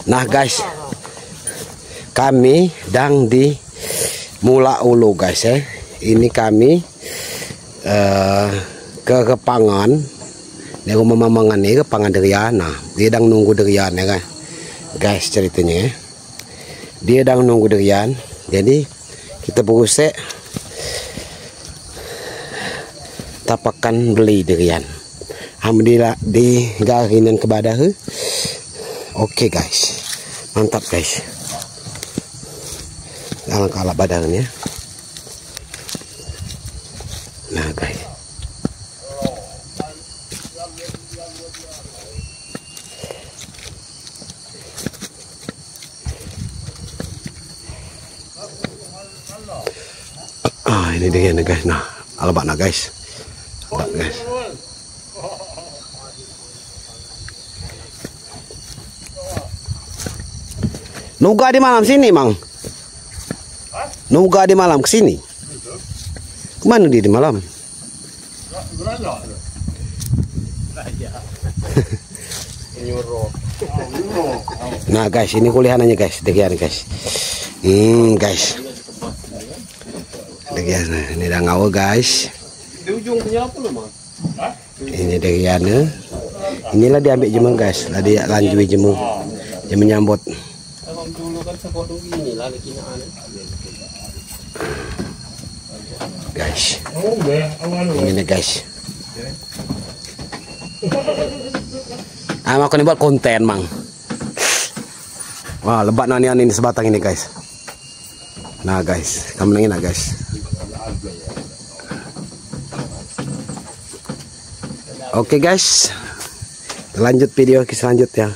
Nah guys, kami dang di Mula Ulu guys ya. Ini kami ke Kepangan. Di rumah mamangan ini Kepangan derian. Nah, dia dang nunggu derian ya kan. Guys ceritanya ya. Dia dang nunggu derian. Jadi kita berusaha tapakan beli derian. Alhamdulillah di garinan kebadah. Oke guys. Mantap guys. Alangkah badannya. Nah guys. Ini dia nih guys. Nah, alabat nah guys. Alabat guys. Nuga di malam sini, Mang. Nuga di malam kesini. Kemana dia di malam? Nah guys, ini kuliahannya guys, demikian guys. Guys. Demikian, ini udah ngawal guys. Ini demikian. Inilah diambil jemur guys, lah dia lanjut jemur. Dia menyambut. Guys, ini guys. Aku nih buat konten Mang. Wah lebat nanian ini sebatang ini guys. Nah guys, kamu nangin lah guys. Oke guys, lanjut video selanjutnya.